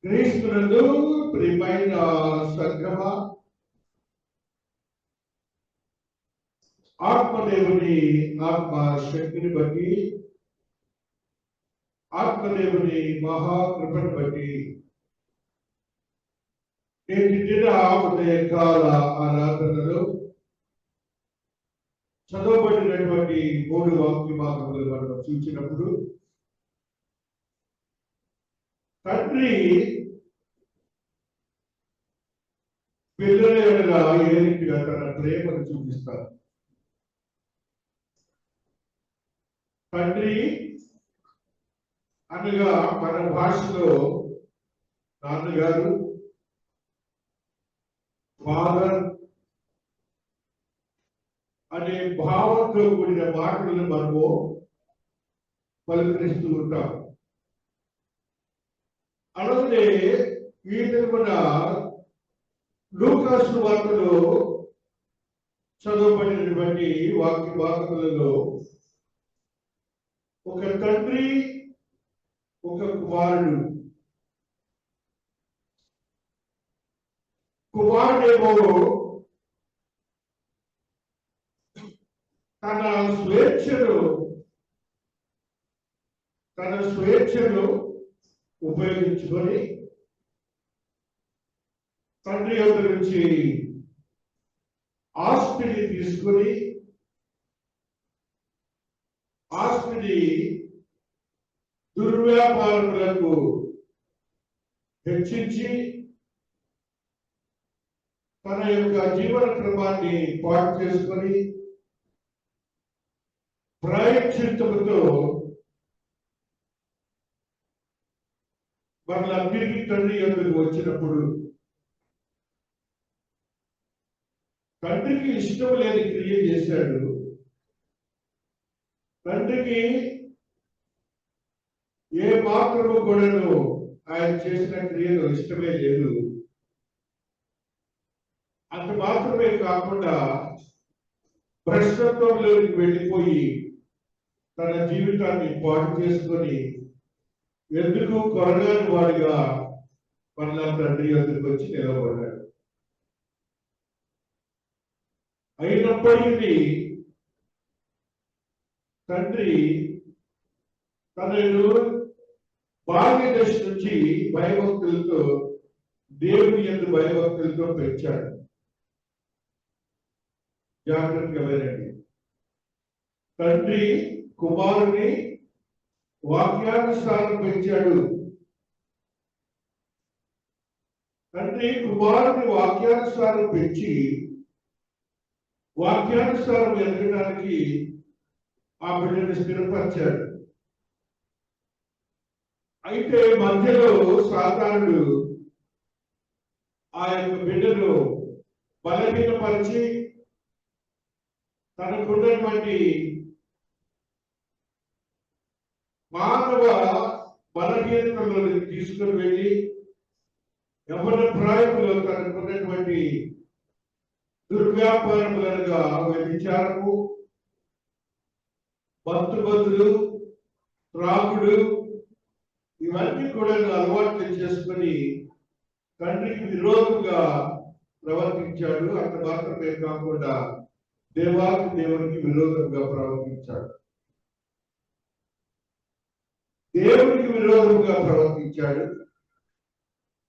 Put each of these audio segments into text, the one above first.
క్రీస్తునందు ప్రియమైన సంగమ, ఆత్మదేవుని ఆత్మ శక్తిని బట్టి, ఆత్మదేవుని మహాకృపను బట్టి నేటి దిన ఉదయకాల ఆరాధనలో చదవబడినటువంటి 3 వాక్య భాగములు మనం చూసినప్పుడు, తండ్రి పిల్లల ఎడల ఏ రీతిగా తన ప్రేమను చూపిస్తారు. తండ్రి అనగా మన భాషలో నాన్నగారు, ఫాదర్ అనే భావంతో కూడిన మాటలను మనము పలుకరిస్తూ ఉంటాం. అలాగే ఈ దినమున లూకా సువార్తలో చదవబడినటువంటి వాక్య భాగములలో ఒక తండ్రి, ఒక కుమారుడు. కుమారుడేమో తన స్వేచ్ఛను ఉపయోగించుకొని తండ్రి యొద్ద నుంచి ఆస్తిని తీసుకుని ఆస్తిని దుర్వ్యాపారములకు హెచ్చించి తన యొక్క జీవన క్రమాన్ని పాటు చేసుకొని ప్రాయశ్చిత్తముతో వాళ్ళందరికీ తండ్రి యొద్దకు వచ్చినప్పుడు తండ్రికి ఇష్టం లేని క్రియ చేశాడు. తండ్రికి ఏ మాత్రము కూడాను ఆయన చేసిన క్రియలు ఇష్టమే లేదు. అంత మాత్రమే కాకుండా భ్రష్టత్వంలోకి వెళ్ళిపోయి తన జీవితాన్ని పాటు చేసుకొని ఎందుకు కొరగాని వాడిగా మళ్ళా తండ్రి వద్దకు వచ్చి నిలబడ్డాడు. అయినప్పటికీ తండ్రి తనను బాల్య దశ నుంచి భయభక్తులతో, దేవుని యందు భయభక్తులతో పెంచాడు. జాగ్రత్తగా వినండి. తండ్రి కుమారుని వాక్యానుసారం పెంచాడు. తండ్రి కుమారుని వాక్యానుసారం పెంచి వాక్యానుసారం ఎదగడానికి ఆ బిడ్డను స్థిరపరిచాడు. అయితే మధ్యలో సాతానుడు ఆ యొక్క బిడ్డను బలహీనపరిచి తనకున్నటువంటి మానవ బలహీనతలను తీసుకుని వెళ్ళి యవ్వన ప్రాయంలో తనకున్నటువంటి దుర్వ్యాపారములుగా వ్యభిచారము, బంతులు, త్రాగుడు ఇవన్నీ కూడా అలవాట్లు చేసుకుని తండ్రికి విరోధంగా ప్రవర్తించాడు. అంత మాత్రమే కాకుండా దేవునికి విరోధంగా ప్రవర్తించాడు. దేవునికి విరోధంగా ప్రవర్తించాడు,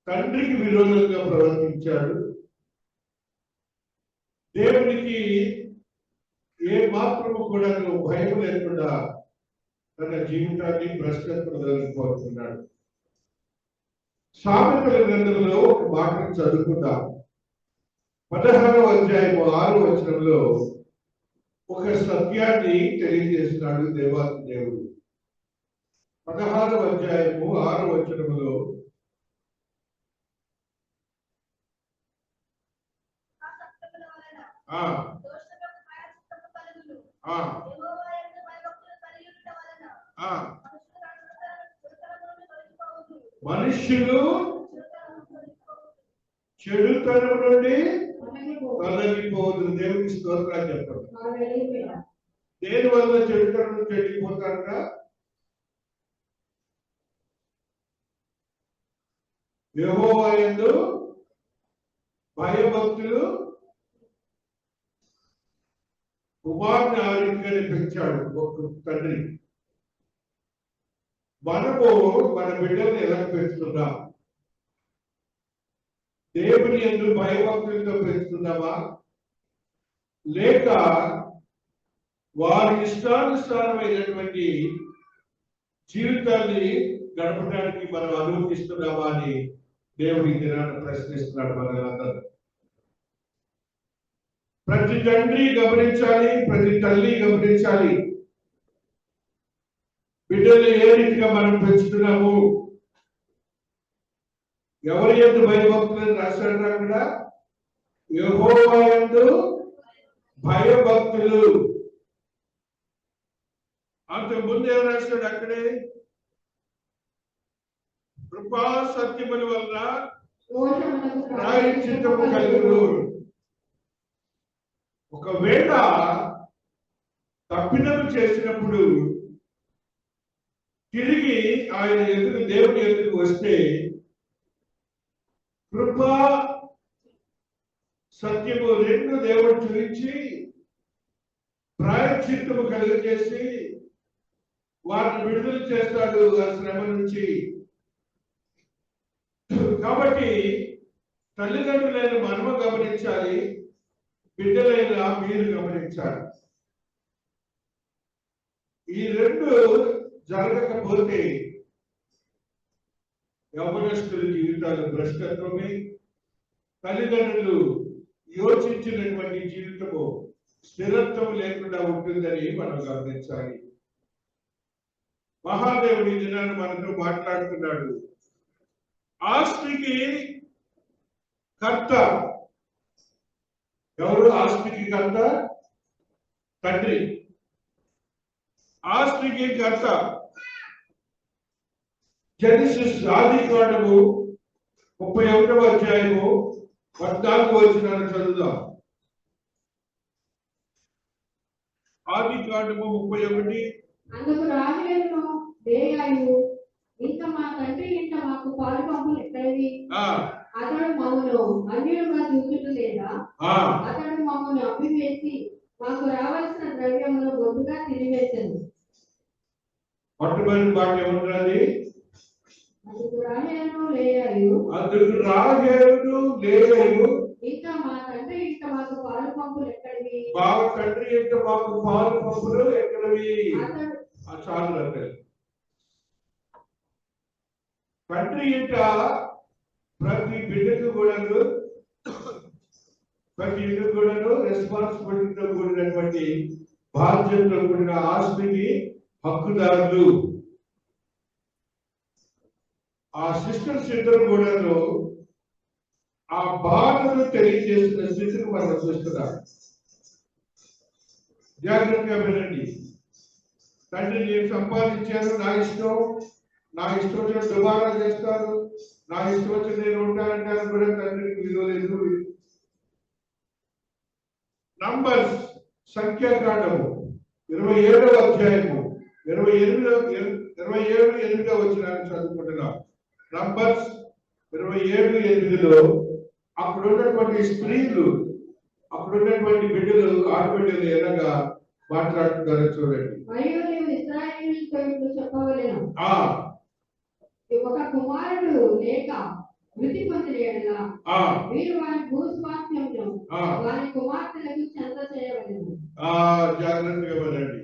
తండ్రికి విరోధంగా ప్రవర్తించాడు. దేవునికి ఏ మాత్రము కూడా భయం లేకుండా తన జీవితాన్ని భ్రష్టత్వపోతున్నాడు. సామెతల గ్రంథంలో ఒక మాటను చదువుకుందాం. 16వ అధ్యాయము 6వ వచనంలో ఒక సత్యాన్ని తెలియజేస్తున్నాడు దేవాది దేవుడు. 16వ అధ్యాయము 6వ వచనంలో మనుష్యులు చెడుతనం నుండి తొలగిపోదు. దేవుని స్తోత్రాలు చెప్పండి. దేని వల్ల చెడుతనం నుండి వెళ్ళిపోతారట? యెహోవా యందు భయభక్తులు కుమారుని ఆ రీతిగానే పెంచాడు ఒక తండ్రి. మనము మన బిడ్డల్ని ఎలా పెంచుతున్నాం? దేవుని యందు భయభక్తులతో పెంచుతున్నామా, లేక వారి ఇష్టానుసారమైనటువంటి జీవితాన్ని గడపడానికి మనం అనుమతిస్తున్నామా అని దేవుడి దినాన్ని ప్రశ్నిస్తున్నాడు మనలందరూ. ప్రతి తండ్రి గమనించాలి, ప్రతి తల్లి గమనించాలి, బిడ్డలు ఏ రీతిగా మనం పెంచుతున్నాము. ఎవరి యందు భయభక్తులను రాశాడు అక్కడ? యెహోవా యందు భయభక్తులు. అంతకుముందు ఏం రాశాడు అక్కడే? కృపా సత్యముల వల్ల ప్రాయశ్చిత్తము కలుగును. ఒకవేళ తప్పిదము చేసినప్పుడు తిరిగి ఆయన ఎదురు దేవుని ఎదురు వస్తే కృపా సత్యము రెండు దేవుడు చూపించి ప్రాయశ్చిత్తము కలుగజేసి వారిని విడుదల చేస్తాడు ఆ శ్రమ నుంచి. కాబట్టి తల్లిదండ్రులైన మనము గమనించాలి, బిడ్డలైన మీరు గమనించాలి. ఈ రెండు జరగకపోతే యవనస్తుల జీవితాలు భ్రష్టత్వమే, తల్లిదండ్రులు యోచించినటువంటి జీవితము స్థిరత్వం లేకుండా ఉంటుందని మనం గమనించాలి. మహాదేవుడి దినాన్ని మనతో మాట్లాడుతున్నాడు. ఆస్తికి కర్త ఎవరు? ఆస్తికి కర్త తండ్రి. ఆస్తికి కర్త. జెనసిస్ ఆది కాండము 31వ అధ్యాయము 14వ వచనాన్ని చదువుదాం. ఆది కాండము 31. అందుకు రాజులను దేయాయు, ఇంకా మా తండ్రి ఇంట మాకు పాలు పంపులు ఎక్కడివి? అతడు మమ్మను అన్యులుగా చూచుట లేదా? అతడు మమ్మను అప్పివేసి మాకు రావాల్సిన ద్రవ్యమును బొద్దుగా తిరిగివేశాను. పట్టుబడి మాట ఏమున్నది? అందుకు రాజులను లేయాయు, ఇంకా మా తండ్రి ఇంట మాకు పాలు పంపులు ఎక్కడివి? తండ్రి ఇంట మాకు పాలు పంపులు ఎక్కడివి? చాలు అంటే తండ్రి ఇంట ప్రతి బిడ్డకు కూడాను, ప్రతి ఇంటికి కూడాను రెస్పాన్సిబిలిటీతో కూడినటువంటి బాధ్యతతో కూడిన ఆస్తికి హక్కుదారులు. ఆ సిస్టర్స్ ఇద్దరు కూడాను ఆ బాధను తెలియజేస్తున్న స్థితిని మనం చూస్తున్నాం. జాగ్రత్తగా వినండి. తండ్రి నేను సంపాదించాను, నా ఇష్టం వచ్చిన దుబారా చేస్తాను, నా ఇష్టం వచ్చిన నేను ఉంటానంటాను కూడా తండ్రికి విలువ లేదు. నంబర్స్ సంఖ్యాకాండము 27వ అధ్యాయము 27:8 వచనాన్ని చదువుకుంటున్నాం. నంబర్స్ 27:8లో అక్కడ ఉన్నటువంటి స్త్రీలు, అక్కడ ఉన్నటువంటి బిడ్డలు, ఆడబిడ్డలు ఎలాగా మాట్లాడుతున్నారో చూడండి. ఒక కుమారుడు లేక మృతి పొందిన యెడల మీరు వారి భూస్వాస్థ్యమును వారి కుమార్తెలకు చెంద చేయవలెను. జాగ్రత్తగా వినండి.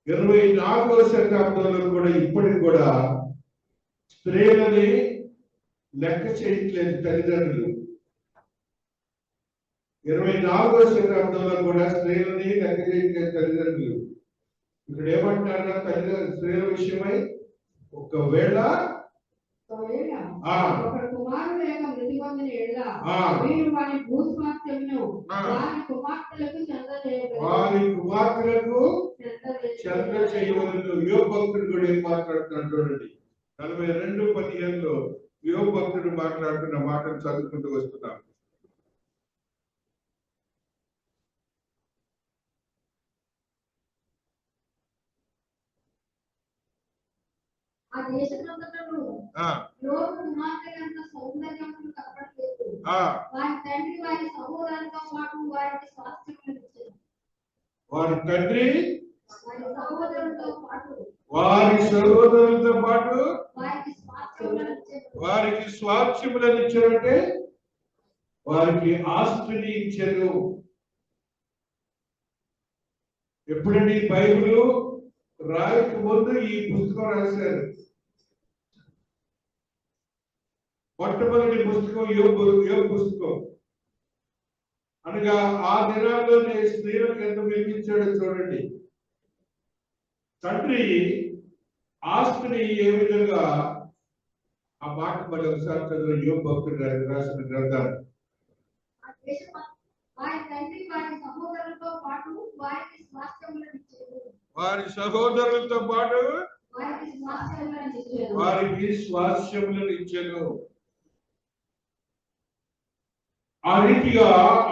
24వ శతాబ్దంలో కూడా ఇప్పటికి కూడా స్త్రీలని లెక్క చేయట్లేదు తల్లిదండ్రులు. 24వ శతాబ్దంలో కూడా స్త్రీలని లెక్క చేయట్లేదు తల్లిదండ్రులు. ఇక్కడ ఏమంటారు? తల్లిదండ్రులు స్త్రీల విషయమై ఒకవేళ కుమారుడు లేక మృతి పొందిన యెడల మీరు వారి భూస్వాస్థ్యమును వారి కుమార్తెలకు చెంద చేయవలెను. యోబు భక్తుడు కూడా ఏం మాట్లాడుతున్నాడు చూడండి. 42:15లో యోబు భక్తుడు మాట్లాడుతున్న మాటలు చదువుకుంటూ వస్తున్నాం. ఆ దేశమంతటను లోటు కుమార్తెలంత సౌందర్యవంతులు కనపడలేదు. వారి తండ్రి వారి సహోదరులతో పాటు వారికి స్వాస్థ్యములను ఇచ్చెను. వారి తండ్రి వారి సహోదరులతో పాటు వారికి స్వాస్థ్యములను ఇచ్చారంటే వారికి ఆస్తిని ఇచ్చారు. ఎప్పుడండి బైబిల్ రాయక ముందు ఈ పుస్తకం రాశారు. మొట్టమొదటి పుస్తకం యోబు పుస్తకం అనగా ఆ దినాల్లోనే స్త్రీలకు ఎంత మిగిలించాడో చూడండి. తండ్రి ఆస్తిని ఏ విధంగా ఆ మాట మరి ఒకసారి చదువు. యోబు భక్తుడు రాసిన గ్రంథాలు. వారి తండ్రి వారి సహోదరులతో పాటు వారికి స్వాస్థ్యములను ఇచ్చెను. వారి సహోదరులతో పాటు వారికి స్వాస్థ్యములను ఇచ్చెను. ఆ రీతిగా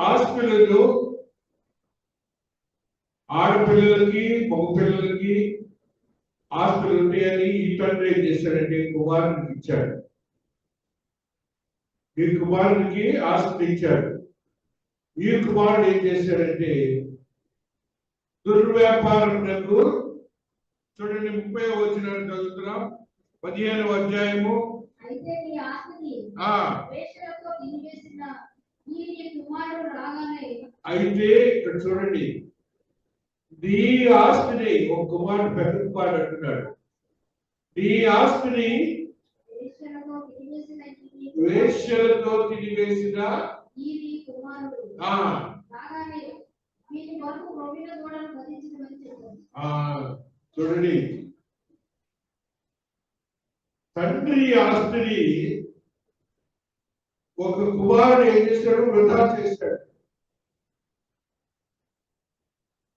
ఆస్తిలను ఆడపిల్లలకి మగపిల్లలకి ఆస్తులు ఉంటాయని ఈ తండ్రి ఏం చేశాడంటే కుమారునికి ఇచ్చాడు. ఈ కుమారునికి ఆస్తి ఇచ్చాడు. ఈ కుమారుడు ఏం చేశాడంటే దుర్వ్యాపారమునకు చూడండి 30వ వచనాన్ని చదువుతున్నాం. 15వ అధ్యాయము. అయితే ఈ ఆస్తిని వేశ్యలతో తినివేసిన ఈ కుమారుడు రాగానే, అయితే ఇక్కడ చూడండి ఈ ఆస్తిని ఒక కుమారుడు పెద్ద కుమారుడు అంటున్నాడు. ఈ ఆస్తిని వేశ్యలతో తినివేసిన ఈ కుమారుడు రాగానే వీరి వరకు రొమ్మిన గోడను వధించమని చెప్పాడు. చూడండి తండ్రి ఆస్తిని ఒక కుమారుడు ఏం చేశాడు? వృధా చేశాడు.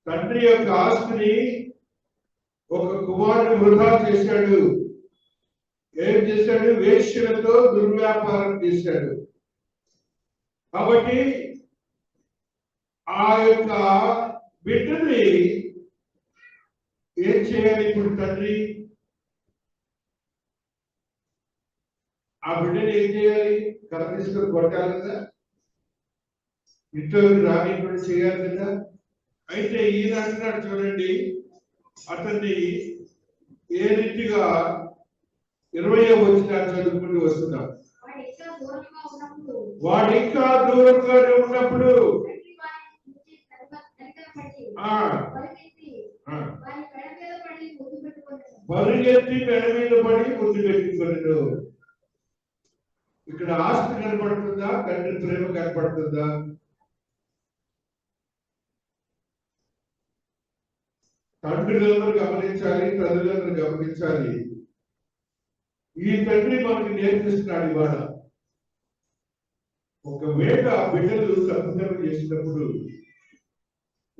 తండ్రి యొక్క ఆస్తిని ఒక కుమారుడు వృధా చేశాడు. ఏం చేశాడు? వేశ్యలతో దుర్వ్యాపారం చేశాడు. కాబట్టి ఆ యొక్క బిడ్డని ఏం చేయాలి ఇప్పుడు తండ్రి? ఆ బిడ్డని ఏం చేయాలి? కథ తీసుకొని కొట్టాలి కదా, ఇంట్లోకి రాని కూడా చేయాలి కదా. అయితే ఈయన అంటున్నాడు చూడండి, అతన్ని ఏ రీతిగా 20వ వచనాన్ని చదువుకుంటూ వస్తున్నాం. వాడు ఇంకా దూరంగానే ఉన్నప్పుడు పరిగెత్తి మెడ మీద పడి ముద్దు పెట్టుకున్నాడు. ఇక్కడ ఆస్తి కనపడుతుందా? తండ్రి ప్రేమ కనపడుతుందా? తండ్రులందరూ గమనించాలి, తల్లులందరూ గమనించాలి. ఈ తండ్రి మనకి నేర్పిస్తున్నాడు ఇవాళ. ఒకవేళ బిడ్డలు తప్పుదల చేసినప్పుడు,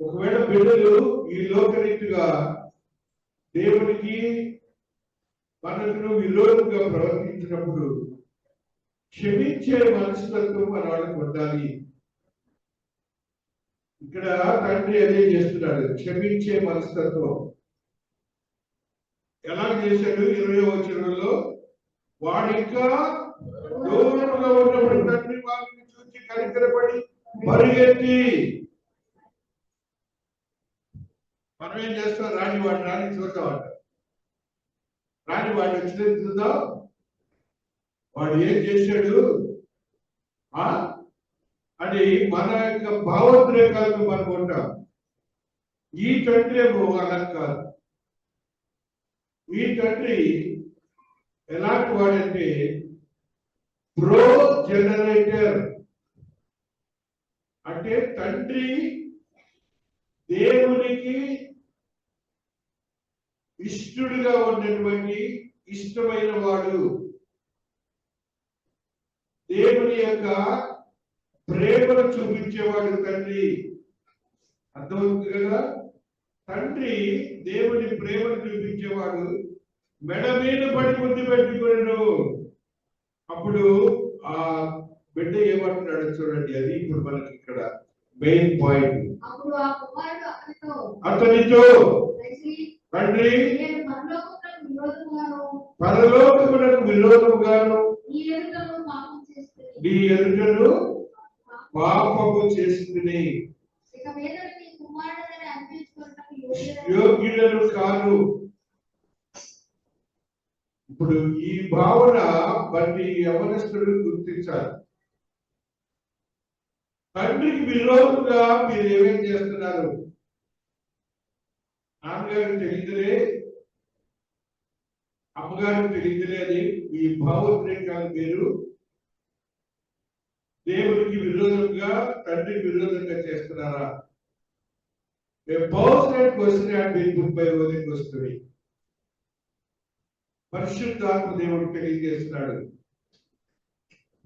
ఒకవేళ బిడ్డలు ఈ లోకరీతిగా దేవునికి మనకు విరోధంగా ప్రవర్తించినప్పుడు క్షమించే మనస్తత్వం మన వాళ్ళకు ఉండాలి. ఇక్కడ తండ్రి అదే చేస్తున్నాడు, క్షమించే మనస్తత్వం. ఎలా చేశాడు? 20వ వచనంలో వాడు ఇంకా దూరంగా ఉన్నప్పుడు తండ్రి వారిని చూసి కనికరపడి పరిగెత్తి. మనం ఏం చేస్తాం? రాని చూద్దామంట. రాని వాడు వచ్చినది చూద్దాం. వాడు ఏం చేశాడు అని మన యొక్క భావోద్రేకాలను మనం ఉంటాం. ఈ తండ్రి ఏమో అలా కాదు. ఈ తండ్రి ఎలాంటి వాడంటే ప్రో జనరేటర్. అంటే తండ్రి దేవునికి ఇష్టడుగా ఉన్నటువంటి ఇష్టమైన వాడు, దేవుని యొక్క ప్రేమను చూపించేవాడు తండ్రి. అర్థమవుతుంది కదా? తండ్రి దేవుని ప్రేమను చూపించేవాడు. మెడ మీద పడి ముద్దు పెట్టుకున్నాడు. అప్పుడు ఆ బిడ్డ ఏమంటున్నాడు చూడండి. అది ఇప్పుడు మనకి ఇక్కడ మెయిన్ పాయింట్. అతనితో తండ్రి పరలోకమునకు విరోధముగాను నీ ఎదుటను పాపం చేస్తుంది. నీ ఎదుటను పాపము చేస్తుంది. ఇక మీదట నీ కుమారుడని అనిపించుకున్నట్టు యోగ్యులను కాదు. ఇప్పుడు ఈ భావన బట్టి యవనస్తుడు గుర్తించాలి. తండ్రికి విరోధంగా మీరు ఏమేం చేస్తున్నారు? నాన్నగారికి తెలియదులే, అమ్మగారికి తెలియదులే అని ఈ భావోద్రేకాలు మీరు దేవుడికి విరోధంగా, తండ్రికి విరోధంగా చేస్తున్నారా? A personal question had been put by Holy Ghost. పరిశుద్ధాత్మ దేవుడు తెలియజేస్తున్నాడు,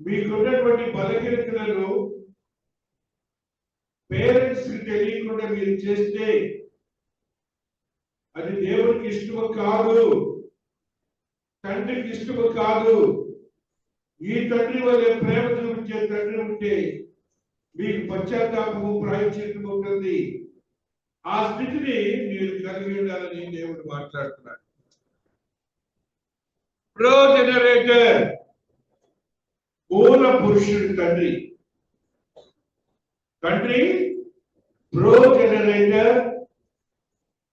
మీకున్నటువంటి బలహీనతలను పేరెంట్స్ కి తెలియకుండా మీరు చేస్తే అది దేవుడికి ఇష్టము కాదు, తండ్రికి ఇష్టము కాదు. ఈ తండ్రి వల్ల ప్రేమ చూపించే తండ్రి ఉంటే మీకు పశ్చాత్తాపము, ప్రాయశ్చిత్తము ఉంటుంది. ఆ స్థితిని మీరు కలిగి ఉండాలని దేవుడు మాట్లాడుతున్నాడు. ప్రోజనరేటర్, మూల పురుషుడు తండ్రి. తండ్రి ప్రోజనరేటర్,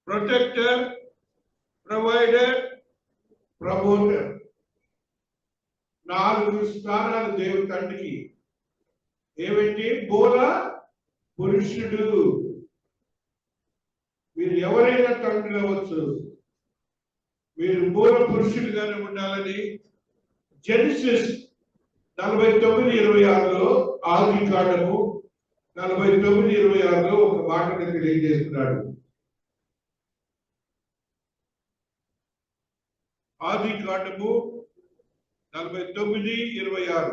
ప్రొటెక్టర్, ప్రొవైడర్, ప్రమోటర్. 4 స్థానాలు దేవుడు తండ్రికి. ఏమిటి? మూల పురుషుడు. మీరు ఎవరైనా తండ్రి అవ్వచ్చు, మీరు మూల పురుషుడిగానే ఉండాలని జెనసిస్ 49:26లో, ఆది కాండము 49:26లో ఒక మాటను తెలియజేస్తున్నాడు. ఆది కాండము 49:26.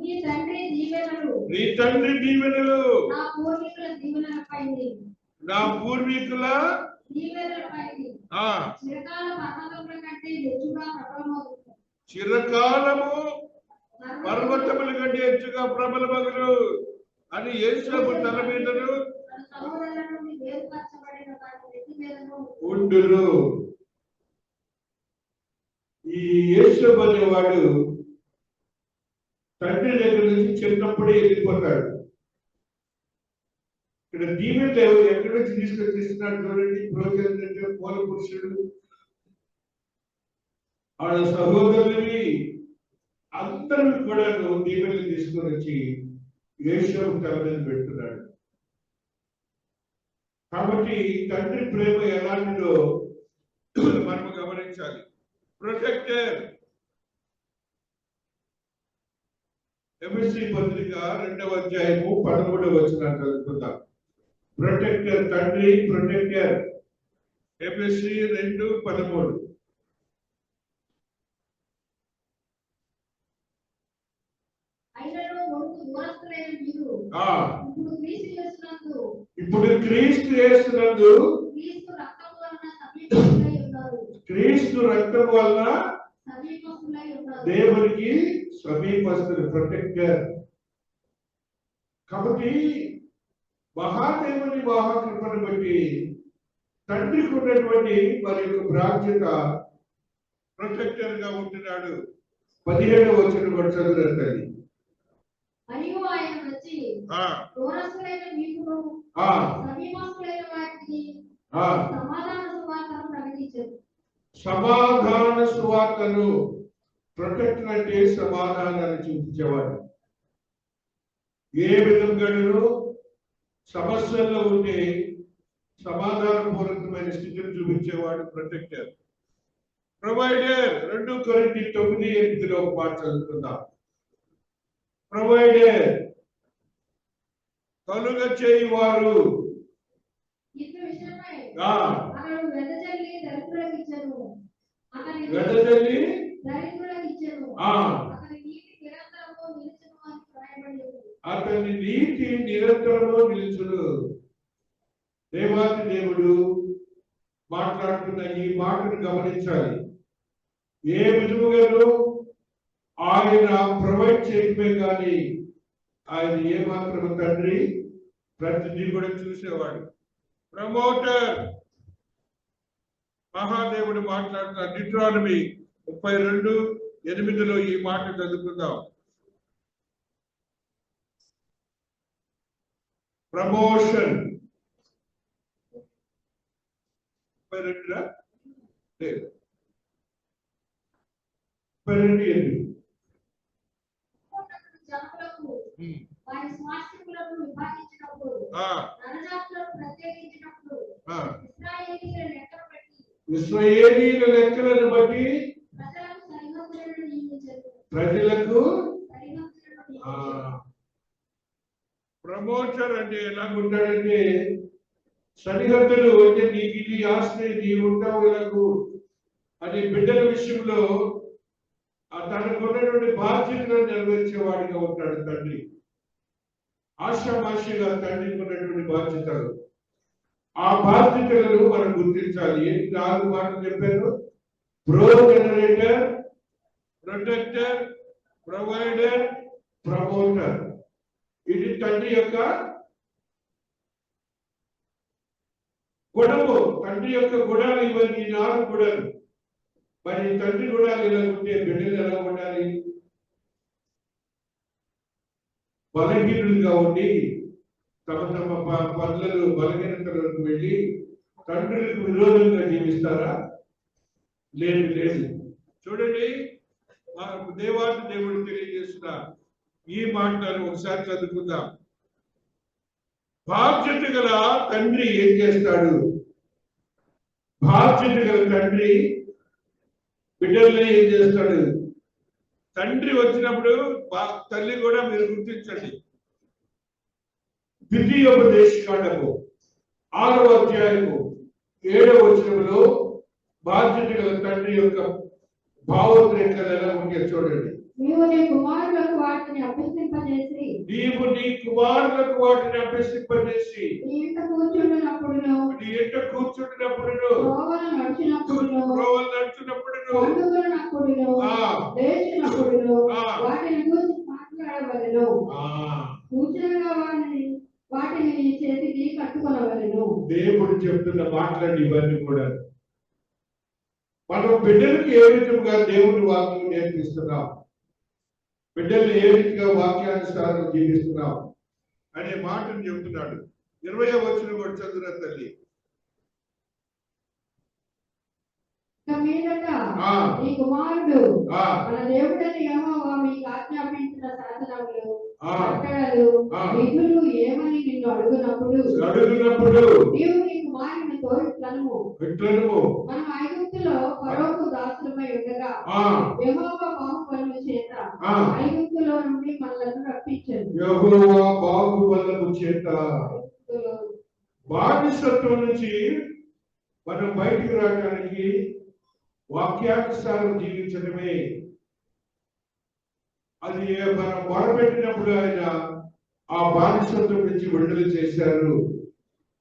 నీ తండ్రి దీవెనలు నీ తండ్రి దీవెనలు నా పూర్వీకుల దీవెనలపై నా పూర్వీకుల చిరకాలము పర్వతముల కంటే హెచ్చుగా ప్రబలమగును అని యేసు తల మీదను ఉండును. ఈ యేసు అనేవాడు తండ్రి దగ్గర నుంచి చిన్నప్పుడే వెళ్ళిపోతాడు. ఇక్కడ దీవెన ఎక్కడి నుంచి తీసుకొచ్చిస్తున్నాడు చూడండి. ప్రోజన మూల పురుషుడు, ఆడ సహోదరుని అందరూ కూడా దీవెనలు తీసుకొని వచ్చి యేసు తల మీద పెడుతున్నాడు. కాబట్టి తండ్రి ప్రేమ ఎలాంటిదో మనం గమనించాలి. ప్రొటెక్టర్, ఎఫెసీ పత్రిక 2వ అధ్యాయము 13వ వచనం చదువుకుందాం. ప్రొటెక్టర్, తండ్రి ప్రొటెక్టర్. ఎఫెసీ 2:13. ఇప్పుడు క్రీస్తు యేసునందు క్రీస్తు రక్తం వలన దేవునికి సమీపస్తులు. ప్రొటెక్టర్. కాబట్టి మహాదేవుని మహాకృపను బట్టి తండ్రికి ఉన్నటువంటి మరి యొక్క బాధ్యత ప్రొటెక్టర్ గా ఉంటున్నాడు. 17వ వచనం కూడా చదువుతుంది. మరియు ఆయన వచ్చి దూరస్తులైన మీకును సమీపస్తులైన వారికి సమాధాన సువార్తను ప్రకటించారు. సమాధాన సువార్తను. ప్రొటెక్టర్ అంటే సమాధానాన్ని చూపించేవాడు. ఏ విధంగానూ సమస్యల్లో ఉంటే సమాధానపూర్వకమైన స్థితిని చూపించేవాడు ప్రొటెక్టర్. ప్రొవైడర్. 2 కొరింథీ 9:8లో ఒక మాట చదువుకుందాం. ప్రొవైడర్, కలుగ చేయువారు. అతని నీతి నిరంతరము నిలుచును. దేవాది దేవుడు మాట్లాడుతున్న ఈ మాటను గమనించాలి. ఏ విధముగాను ఆయన ప్రొవైడ్ చేయడమే కానీ ఆయన ఏమాత్రం తండ్రి ప్రతిదీ కూడా చూసేవాడు. ప్రమోటర్, మహాదేవుడు మాట్లాడుతున్నారు. డిట్రానమీ 32:8 ఈ మాట చదువుకుందాం. ప్రమోషన్ 32 32:8 ఇశ్రాయేలీయుల లెక్కలను బట్టి ప్రజలకు ప్రమోషన్ అంటే ఎలా ఉంటాడంటే సరిహద్దులు అంటే నీకు ఇది ఆస్తి నీ ఉంటావు ఇలాగు అని బిడ్డల విషయంలో తనకున్నటువంటి బాధ్యతలను నెరవేర్చేవాడిగా ఉంటాడు తండ్రి. ఆశామాషిగా తండ్రికి ఉన్నటువంటి బాధ్యతలు, ఆ బాధ్యతలను మనం గుర్తించాలి. 4 మాటలు చెప్పారు: ప్రో-జనరేటర్, ప్రొటెక్టర్, ప్రొవైడర్, ప్రమోటర్. ఇది తండ్రి యొక్క గుణము. తండ్రి యొక్క గుణాలు ఇవన్నీ 4 గుణాలు. మరి తండ్రి గుణాలు ఎలా ఉంటే బిడ్డలు ఎలా ఉండాలి? బలహీనులుగా ఉండి తమ తమ పనులను బలహీనతలకు వెళ్ళి తండ్రులకు విరోధంగా జీవిస్తారా? లేదు లేదు. చూడండి, దేవాది దేవుడు తెలియజేస్తున్న ఈ మాటలను ఒకసారి చదువుకుందాం. బాధ్యత గల తండ్రి ఏం చేస్తాడు? బాధ్యత గల తండ్రి బిడ్డల్ని ఏం చేస్తాడు? తండ్రి వచ్చినప్పుడు తల్లి కూడా మీరు గుర్తించండి. ద్వితీయోపదేశకాండము 6వ అధ్యాయము 7వ వచనంలో బాధ్యత గల తండ్రి యొక్క భావోద్రేకాలు ఎలా ఉంటే చూడండి. నీవు నీ కుమారులకు వాటిని అభ్యసింపజేసి నీ ఇంట కూర్చుంటున్నప్పుడును త్రోవలు నడిచినప్పుడును లేచినప్పుడును వాటిని గురించి మాట్లాడవలెను. సూచనగా వాటిని నీ చేతికి కట్టుకొనవలెను. దేవుడు చెప్తున్న మాట్లాడి ఇవన్నీ కూడా మనం బిడ్డలకు ఏ విధంగా దేవుని వాక్యం నేర్పిస్తున్నాం, బిడ్డలు ఏ విధంగా వాక్యానుసారం జీవిస్తున్నాం అనే మాటను చెబుతున్నాడు. 20వ వచనం కూడా చదువున తల్లి. నీ కుమారుడు మన దేవుడైన యెహోవా మీకు ఆజ్ఞాపించిన శాసనములు, కట్టడలు, విధులు ఏమని నిన్ను అడుగునప్పుడు నీవు నీ కుమారునితో ఇట్లనుము. మనం ఐగుప్తులో ఫరోకు దాసులమై ఉండగా యెహోవా బాహుబలము చేత ఐగుప్తులో నుండి మనలను రప్పించెను. యెహోవా బాహుబలము చేత బానిసత్వం నుంచి మనం బయటికి రావడానికి వాక్యానుసారం జీవించడమే. అది మనం మొరపెట్టినప్పుడు ఆయన ఆ బానిసత్వం నుంచి విడుదల చేశారు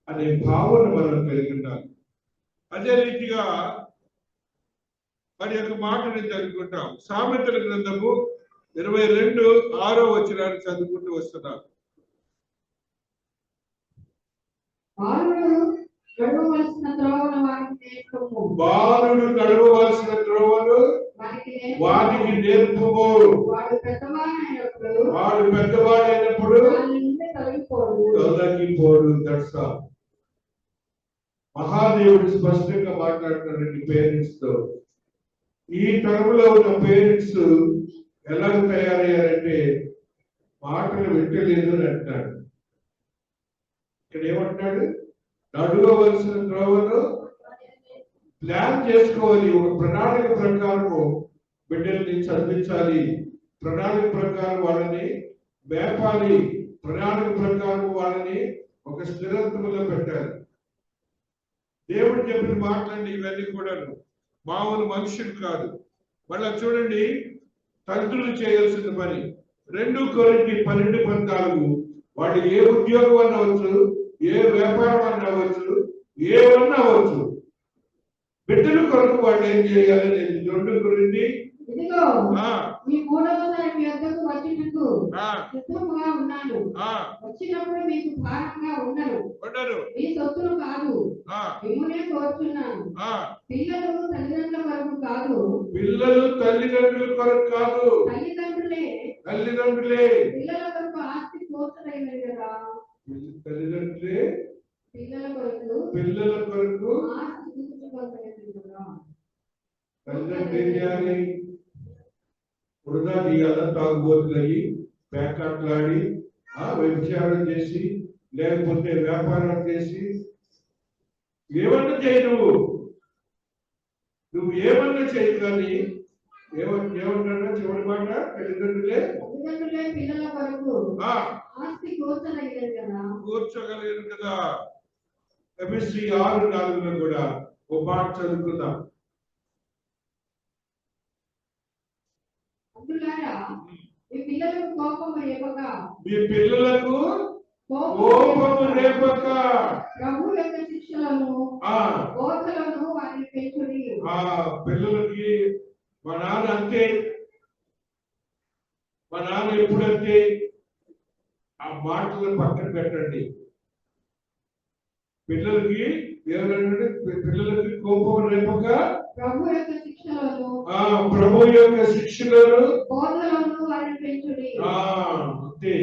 అనే భావన మనం కలిగి ఉండాలి. అదే రీతిగా మరి యొక్క మాటని చదువుకుంటాం. సామెతల గ్రంథము 22:6 వచనాన్ని చదువుకుంటూ వస్తున్నాం. బాలుడు నడవవలసిన త్రోవను వానికి నేర్పుము. వాడు పెద్దవాడైనప్పుడు తొలగిపోడు. మహాదేవుడు స్పష్టంగా మాట్లాడుతున్నాడు పేరెంట్స్ తో. ఈ తరంలో ఉన్న పేరెంట్స్ ఎలా తయారయ్యారంటే మాటలు వింటలేదు అని అంటున్నాడు. ఇక్కడ ఏమంటున్నాడు? నడవవలసిన త్రోవను ప్లాన్ చేసుకోవాలి. ఒక ప్రణాళిక ప్రకారము బిడ్డల్ని చదివించాలి, ప్రణాళిక ప్రకారం వాళ్ళని మేపాలి, ప్రణాళిక ప్రకారం వాళ్ళని ఒక స్థిరత్వంలో పెట్టాలి. దేవుడు చెప్పిన మాటలండి ఇవన్నీ కూడా మామూలు మనుషులు కాదు. మళ్ళా చూడండి, తండ్రులు చేయాల్సిన పని 2 కొరింథీ 12:14 వాళ్ళు ఏ ఉద్యోగం అన్నవచ్చు, ఏ వ్యాపారం అన్నవచ్చు, ఏమన్నా అవ్వచ్చు, బిడ్డల కొరకు వాళ్ళు ఏం చేయాలని 2 కొరింథీ ఈ మూడవసారి మీ వద్దకు వచ్చినట్టు సిద్ధముగా ఉన్నాను. వచ్చినప్పుడు మీకు భారంగా ఉండరు. మీ సొత్తులు కాదు, మిమ్మల్ని కోరుచున్నాను. పిల్లలు తల్లిదండ్రుల కొరకు కాదు, తల్లిదండ్రులే పిల్లల కొరకు ఆస్తి కోసరైనది కదా. తల్లిదండ్రులే పిల్లల కొరకు ఆస్తి కూర్చుకోసరైనది కదా. తల్లిదండ్రులు ఏం చేయాలి? వృధా తీయాలా? తాగుబోతులయ్యి పేకాట్లాడి వ్యభిచారం చేసి లేకపోతే వ్యాపారం చేసి ఏమన్నా చేయి, నువ్వు ఏమన్నా చేయి, కానీ ఏమంటారా చివరి మాట? తల్లిదండ్రులే పిల్లల కొరకు ఆస్తి కూర్చోగలిగారు కదా. ఎఫెసీ 6:4 కూడా ఒక మాట చదువుకుందాం. మీ పిల్లలకు కోపము రేపక ప్రభు యొక్క శిక్షలను బోధలను వారిని పెంచుడి. పిల్లలకి మా నాన్న అంతే, మా నాన్న ఎప్పుడంతే, ఆ మాటలను పక్కన పెట్టండి. పిల్లలకి ఎవరంటే పిల్లలకి కోపం రేపక ప్రభు యొక్క శిక్షలను అంతే.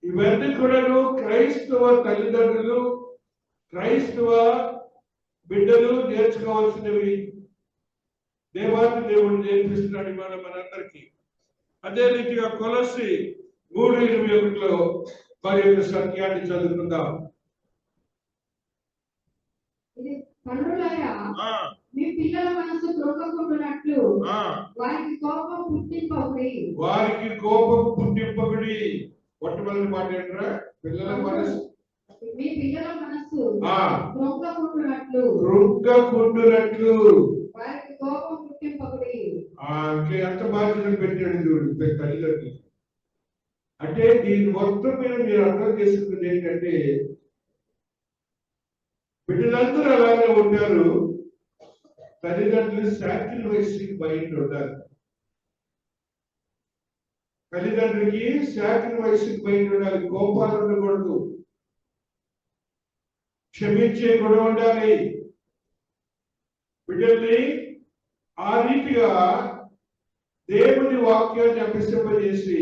ఇవన్నీ కూడాను క్రైస్తవ తల్లిదండ్రులు, క్రైస్తవ బిడ్డలు నేర్చుకోవాల్సినవి. దేవాది దేవుడు నేర్పిస్తున్నాడు ఇవాళ మనందరికీ. అదే రీతిగా కొలస్సీ 3:21 మరి యొక్క సత్యాన్ని చదువుకుందాం. మీ పిల్లల మనసు కృంగకుండునట్లు వారికి కోపం పుట్టింపకుడి. మొట్టమొదటి మాట ఏంట్రా? పిల్లల మనసు, మీ పిల్లల మనసు కృంగకుండునట్లు వారికి కోపం పుట్టింపకుడి. ఎంత బాధ్యతలు పెట్టాడు చూడు తల్లిదండ్రులు. అంటే దీని మొత్తం మీద మీరు అర్థం చేసుకున్నది ఏంటంటే, బిడ్డలందరూ అలాగే ఉంటారు, తల్లిదండ్రులు సాక్రిఫైసింగ్ మైండ్ ఉండాలి. తల్లిదండ్రులకి సాక్రిఫైసింగ్ మైండ్ ఉండాలి. కోపాలు ఉండకూడదు, క్షమించే గుణం ఉండాలి. బిడ్డల్ని ఆ రీతిగా దేవుని వాక్యాన్ని అభ్యసింపజేసి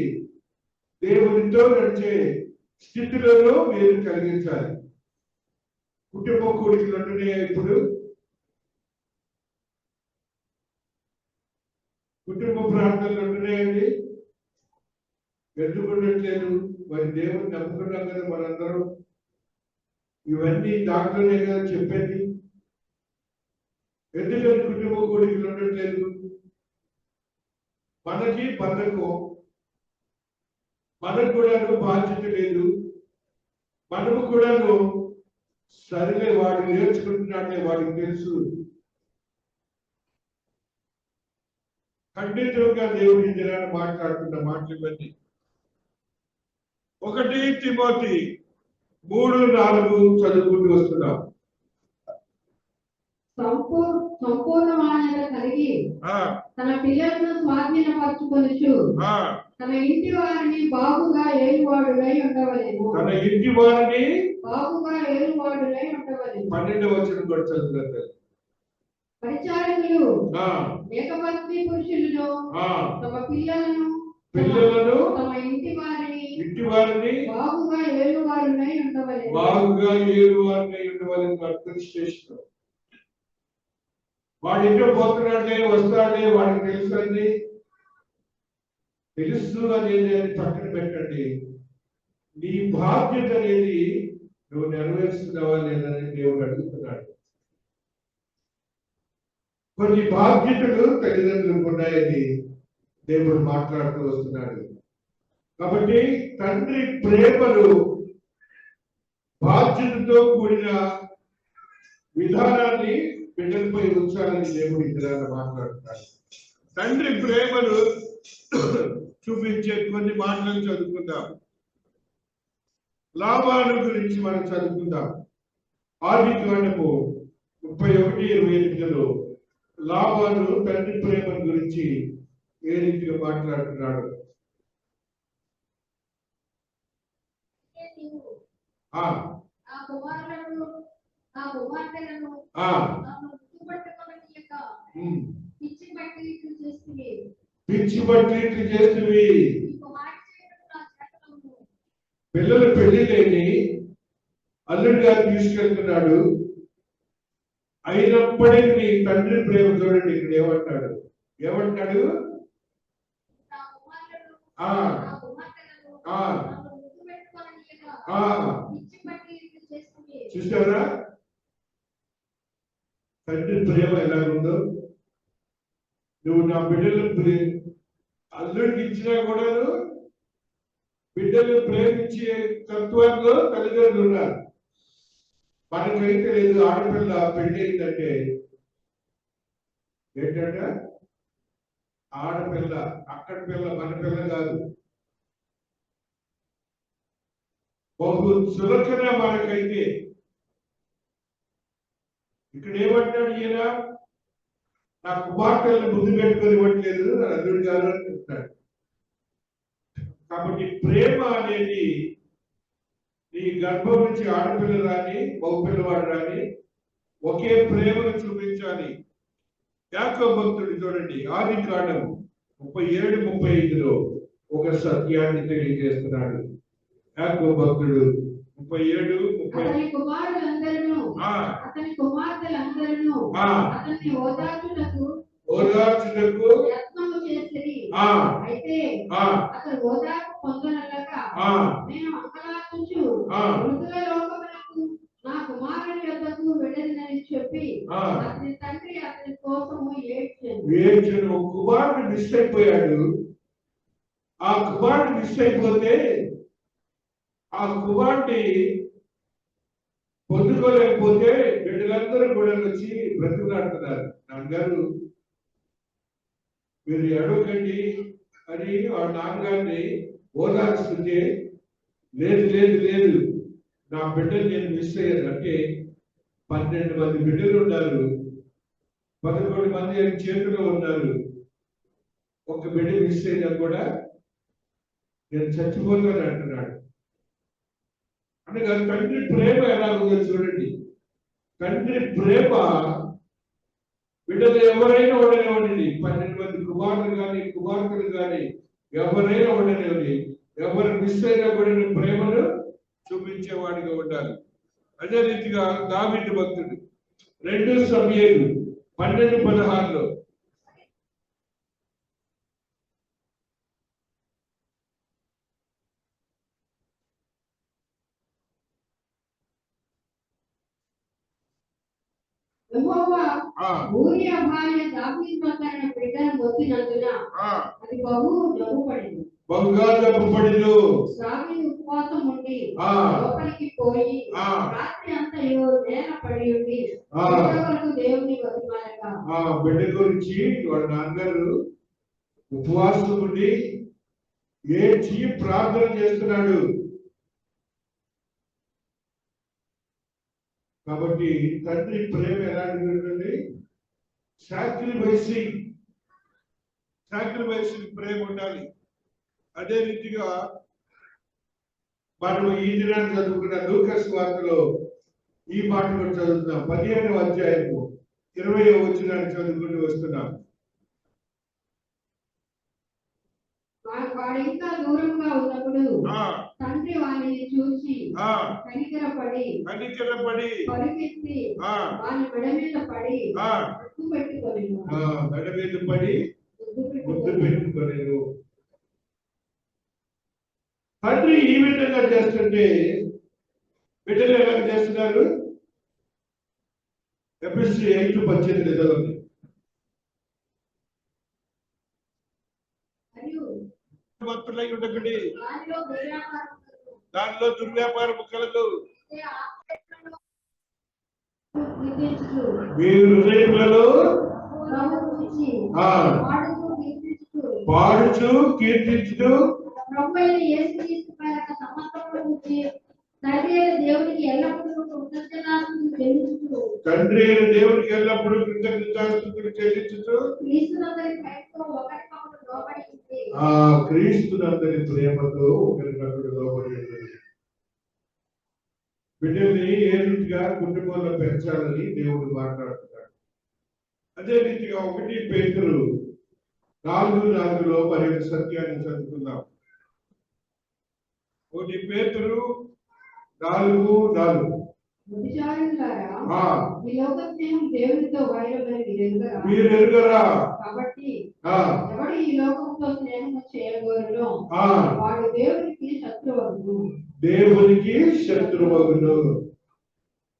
దేవునితో నడిచే స్థితిలో మీరు కలిగించాలి. కుటుంబ కోరికలు ఉంటున్నాయా? ఇప్పుడు కుటుంబ ప్రార్థనలు ఉంటున్నాయండి. ఎందుకు ఉండట్లేదు? మరి దేవుని నమ్ముకున్నాం కదా మనందరం. ఇవన్నీ దాంట్లోనే కదా చెప్పేది. ఎందుకని కుటుంబ కోరికలు ఉండట్లేదు? మనకి బద్ధకం, మనకు కూడాను బాధ్యత లేదు. మనము కూడాను సరిగా వాడు నేర్చుకుంటున్నాడే వాడికి తెలుసు. ఖండితంగా దేవుడి దినాన్ని మాట్లాడుతున్న మాటలు ఇవన్నీ. 1 తిమోతి 3:4 చదువుకుంటూ వస్తున్నాం. సంపూర్ణ మానవత కలిగి తన పిల్లలను స్వాధీనపరచుకొనుచు తన ఇంటి వారిని బాగుగా ఏలువాడులై ఉండవలెను. 12వ వచనం కూడా చదువుతారు. పరిచారకులు ఏకపత్ని పురుషులను తమ పిల్లలను తమ ఇంటి వారిని బాగుగా ఏలువాడులై ఉండవలెను. వాడి ఇంట్లో పోతున్నాడే వస్తాడే వాడికి తెలుసు అనేది పక్కన పెట్టండి. నీ బాధ్యత అనేది నువ్వు నెరవేరుస్తున్నావా లేదని దేవుడు అడుగుతున్నాడు. కొన్ని బాధ్యతలు తల్లిదండ్రులకు ఉన్నాయని దేవుడు మాట్లాడుతూ వస్తున్నాడు. కాబట్టి తండ్రి ప్రేమను బాధ్యతతో కూడిన విధానాన్ని బిడ్డలపై ఉంచాలని దేవుడు ఇక్కడ మాట్లాడుతున్నాడు. తండ్రి ప్రేమను చూపించే కొన్ని మాటలను చదువుకుందాం. లాభాల గురించి మనం చదువుకుందాం. ఆదికాండము 31:28 లాభాలు తండ్రి ప్రేమ గురించి ఏ రీతిగా మాట్లాడుతున్నాడు. పిచ్చి బట్టి చేస్తుంది. పిల్లలు పెళ్లి లేని అల్లుడి గారు తీసుకెళ్తున్నాడు. అయినప్పటికీ నీ తండ్రి ప్రేమ చూడండి. ఇక్కడ ఏమంటాడు? చూసారా తండ్రి ప్రేమ ఎలా ఉందో? నువ్వు నా బిడ్డలు అల్లుడికి ఇచ్చినా కూడా బిడ్డలు ప్రేమించే తత్వంలో తల్లిదండ్రులు ఉన్నారు. మనకైతే లేదు. ఆడపిల్ల పెళ్లి అయిందంటే ఏంటంటే ఆడపిల్ల, అక్కడ పిల్ల, మన పిల్ల కాదు. బహు చులకన మనకైతే. ఇక్కడ ఏమంటాడు ఈయన? నా కుమార్తెలను ముందు పెట్టుకొని ఇవ్వట్లేదు అల్లుడి గారు అని చెప్తాడు. కాబట్టి ప్రేమ అనేది నీ గర్భం నుంచి ఆడపిల్ల రాని మగపిల్లవాడు రాని ఒకే ప్రేమను చూపించాలి. యాకోబు భక్తుడు చూడండి, ఆదికాండం 37-35లో ఒక సత్యాన్ని తెలియజేస్తున్నాడు. యాకోబు భక్తుడు 37-30. అతని కుమారులందరూ అతని కుమార్తెలందరూ అతన్ని ఓదార్చుటకు యత్నము చేసిరి. అయితే అతడు ఓదార్పు పొందనల్లక నేను అంగలార్చుచు మృతుల లోకమునకు నా కుమారుని యొద్దకు వెళ్ళినని చెప్పి అతని తండ్రి అతని కోసము ఏడ్చెను. ఒక కుమారుడు మిస్ అయిపోయాడు. ఆ కుమారుడు మిస్ అయిపోతే ఆ కుమారుడిని పొందుకోలేకపోతే బిడ్డలందరూ కూడా వచ్చి బ్రతుకులాడుతున్నారు. నాన్నగారు మీరు అడగండి అని ఆ నాన్నగారిని ఓదార్చుకుంటే లేదు లేదు లేదు నా బిడ్డలు నేను మిస్ అయ్యాను. అంటే 12 మంది బిడ్డలు ఉన్నారు, 11 మంది చేతిలో ఉన్నారు. ఒక బిడ్డ మిస్ అయినా కూడా నేను చచ్చిపోతాను అంటున్నాడు. అనగా తండ్రి ప్రేమ ఎలా ఉందో చూడండి. తండ్రి ప్రేమ బిడ్డలు ఎవరైనా ఉండనివ్వండి, 12 మంది కుమారులు కానీ కుమార్తెలు కానీ ఎవరైనా ఉండనివ్వండి, ఎవరు మిస్ అయినా కూడా ప్రేమను చూపించేవాడిగా ఉండాలి. అదే రీతిగా దావీదు భక్తుడు 2 సమూయేలు 12-16లో ఊరియా భార్య దావీదు వద్దన బిడ్డను మొత్తినందున అది బహుగా జబ్బుపడింది. దావీదు ఉపవాసం ఉండి లోపలికి పోయి రాత్రి అంతయు నేల పడి ఉండి దేవుని బతిమాలగా. బిడ్డ గురించి వాళ్ళ నాన్నగారు ఉపవాసం ఉండి ఏడ్చి ప్రార్థన చేస్తున్నాడు. కాబట్టి తండ్రి ప్రేమ ఎలాంటిది ఉంటుంది? సాక్రిఫైసింగ్ ప్రేమ ఉండాలి. అదే రీతిగా మనం ఈ దినాన్ని చదువుకున్న లూకా సువార్తలో ఈ మాట కూడా చదువుతున్నాం. 15వ అధ్యాయము 20వ వచనాన్ని చదువుకుంటూ వస్తున్నాం. వాడు ఇంకా దూరంగా ఉన్నప్పుడు తండ్రి వారిని చూసి కనికరపడి పరిగెత్తి వారి మెడ మీద పడి ముద్దు పెట్టుకొనెను. తండ్రి ఈ విధంగా చేస్తుంటే బిడ్డలు ఎలా చేస్తున్నారు? ఎఫెసీ 8:18 చదవండి. ఉండకండి, దానిలో దుర్వ్యాపారం కలదు. మీ హృదయములలో పాడుచు కీర్తించుచు తండ్రి అయిన దేవునికి ఎల్లప్పుడూ కృతజ్ఞతాస్తుతులు చెల్లించుచు ఆ క్రీస్తునందరి ప్రేమతో ఒకరినొకరు లోబడి ఉండండి. బిడ్డల్ని ఏ రీతిగా కుటుంబంలో పెంచాలని దేవుడు మాట్లాడుతున్నాడు. అదే రీతిగా 1 పేతురు 4:4 మరి ఒక సత్యాన్ని చదువుకుందాం. 1 పేతురు 4:4. వ్యభిచారులారా, ఈ లోక స్నేహం దేవునితో వైరమని మీరు ఎరుగరా? కాబట్టి ఎవడు ఈ లోకంతో స్నేహము చేయగోరునో వాడు దేవునికి శత్రువగును. దేవునికి శత్రువగును.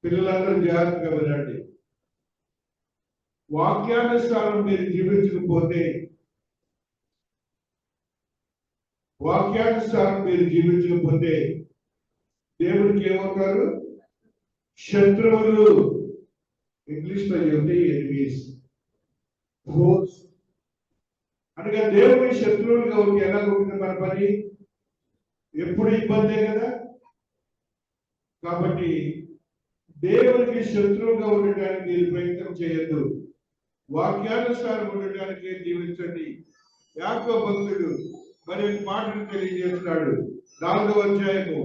పిల్లలందరూ జాగ్రత్తగా వినండి. వాక్యానుసారం మీరు జీవించకపోతే, దేవుడికి ఏమవుతారు? శత్రువులు. ఇంగ్లీష్ లో చెప్తే ఎనిమీస్. అనగా దేవుడి శత్రువులుగా ఉంటే ఎలా ఉంటుంది మన పని? ఎప్పుడు ఇబ్బందే కదా. కాబట్టి దేవునికి శత్రువుగా ఉండటానికి మీరు ప్రయత్నం చేయొద్దు. వాక్యానుసారం ఉండటానికి జీవించండి. యాకోబు భక్తుడు మరి మాటలు తెలియజేస్తున్నాడు. 4వ అధ్యాయము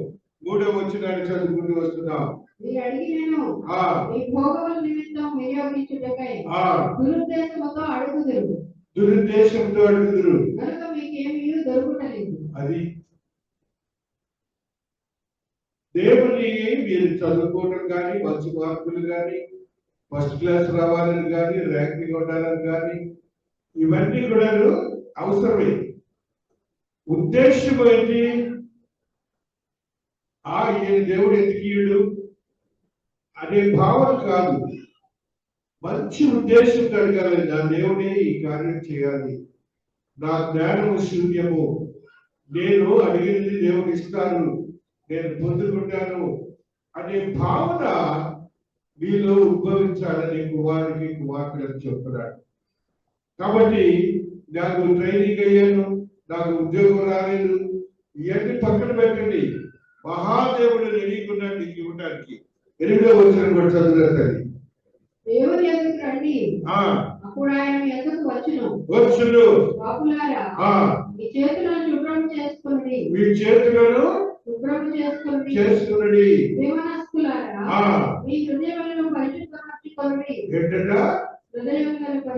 3వ వచనాన్ని చదువుకుంటూ వస్తున్నాం. దురుద్దేశంతో అడుగుదురు. అది దేవుని మీరు చదువుకోవడం కానీ, మంచి మార్కులు కానీ, ఫస్ట్ క్లాస్ రావాలని కానీ, ర్యాంకింగ్ ఉండాలని కానీ, ఇవన్నీ కూడా అవసరమే. ఉద్దేశం ఏంటి? ఈయన దేవుడు ఎతికీయుడు అనే భావన కాదు. మంచి ఉద్దేశం కలగాలి. నా దేవుడే ఈ కార్యం చేయాలి, నా జ్ఞానము శూన్యము, నేను అడిగినది దేవుడు ఇస్తాను, నేను పొందుకుంటాను అనే భావన మీలో ఉద్భవించాలని కుమార్తెలు చెప్తున్నాడు. కాబట్టి నాకు ట్రైనింగ్ అయ్యాను, నాకు ఉద్యోగం రాలేదు, ఇవన్నీ పక్కన పెట్టండి. మహాదేవుడు రెడీకున్నాడు నీకు ఇవ్వడానికి. 8వ వచనం కూడా చదువుతారు. దేవుని ఎదురు రండి, అప్పుడు ఆయన మీ ఎదురు వచ్చును. మీ చేతులను శుభ్రం చేసుకోండి, దేవనస్తులారా మీ హృదయములను పరిశుద్ధపరచుకోండి.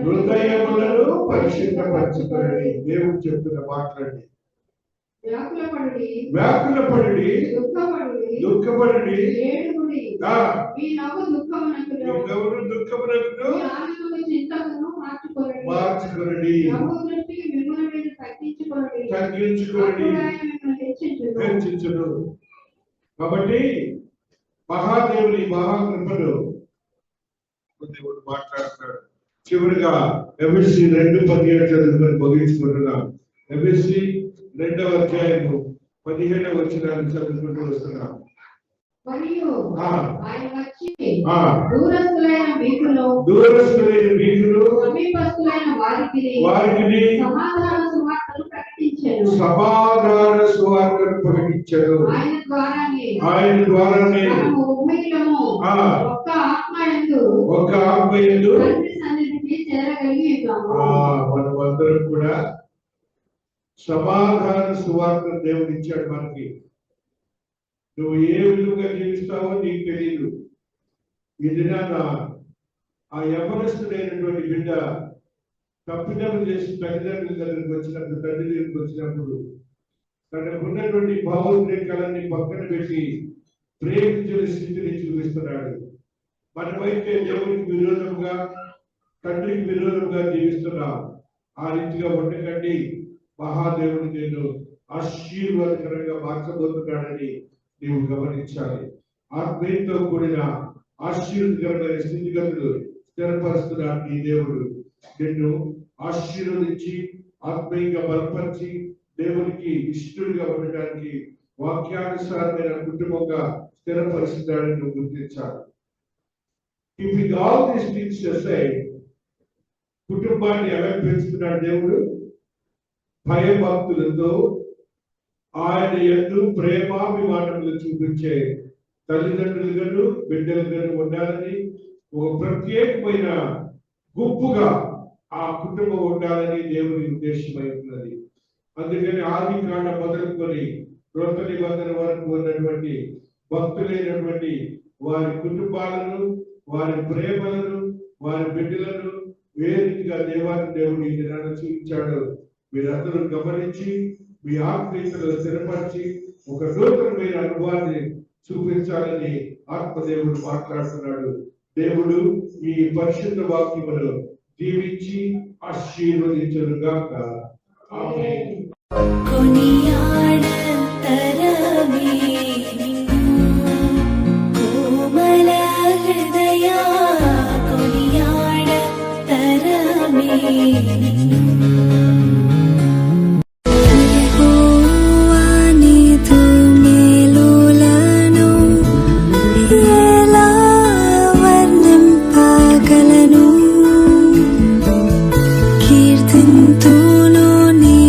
హృదయములను పరిశుద్ధపరచుకోండి. దేవుడు చెప్తున్న మాట్లాడి వ్యాకులపడుడి, దుఃఖపడుడి, ఏడుగుడి, మీ నవ్వు దుఃఖమునకును చింతను మార్చుకొనండి. నవ్వు దృష్టికి మిమ్మల్ని మీరు తగ్గించుకోండి. హెచ్చించును. కాబట్టి మహాదేవుని మహాకృపను దేవుడు మాట్లాడుతున్నాడు. చివరిగా ఎఫెసీ 2:17 చదువుకొని ముగించుకుంటున్నాం. ఎఫెసీ 2వ అధ్యాయము 17వ వచనాన్ని చదువుకుంటూ వస్తున్నాం. మరియు ఆయన వచ్చి దూరస్తులైన మీకును సమీపస్తులైన వారికి సమాధాన సువార్తను ప్రకటించెను. ఆయన ద్వారానే ఉభయులము ఒక్క ఆత్మయందు తండ్రి సన్నిధికి చేరగలిగి ఉన్నాము. మనమందరం కూడా సమాధాన సువార్త దేవుడు ఇచ్చాడు మనకి. నువ్వు ఏ విధంగా జీవిస్తావో నీకు తెలియదు. ఈ దినాన ఆ యవనస్తుడైనటువంటి బిడ్డ తప్పిదం చేసి తల్లిదండ్రుల దగ్గరికి వచ్చినప్పుడు, తండ్రి దగ్గరికి వచ్చినప్పుడు తనకున్నటువంటి భావోద్రేకాలన్నీ పక్కన పెట్టి ప్రేమించిన స్థితిని చూపిస్తున్నాడు. మనమైతే దేవునికి విరోధంగా, తండ్రికి విరోధంగా జీవిస్తున్నాం. ఆ రీతిగా ఉండకండి. మహాదేవుడు నేను ఆశీర్వాదకరంగా మార్చబోతున్నాడని నీవు గమనించాలి. ఆత్మీయతో కూడిన ఆశీర్వాదకరమైన స్థితిగతులు స్థిరపరుస్తున్నాడు నీ దేవుడు. నిన్ను ఆశీర్వదించి ఆత్మీయంగా బలపరిచి దేవునికి ఇష్టడుగా ఉండడానికి వాక్యానుసారమైన కుటుంబంగా స్థిరపరుస్తున్నాడని నువ్వు గుర్తించాలి. Keeping all these things aside, కుటుంబాన్ని ఎలా పెంచుతున్నాడు దేవుడు? భయభక్తులతో ఆయన యందు ప్రేమాభిమానములు చూపించే తల్లిదండ్రులుగాను బిడ్డలుగాను ఉండాలని, ఒక ప్రత్యేకమైన గుంపుగా ఆ కుటుంబం ఉండాలని దేవుని ఉద్దేశమై ఉన్నది. అందుకని ఆది కాండ మొదలుకొని క్రొత్త నిబంధన వరకు ఉన్నటువంటి భక్తులైనటువంటి వారి కుటుంబాలను, వారి ప్రేమలను, వారి బిడ్డలను వేరుగా దేవుడు ఈ దినాన్ని చూపించాడు. మీరందరూ గమనించి మీ ఆత్మీయతలను స్థిరపరిచి ఒక నూతనమైన అనుభవాన్ని చూపించాలని ఆత్మదేవుడు మాట్లాడుతున్నాడు. దేవుడు ఈ పరిశుద్ధ వాక్యమును దీవించి ఆశీర్వదించును గాక. ఆమేన్.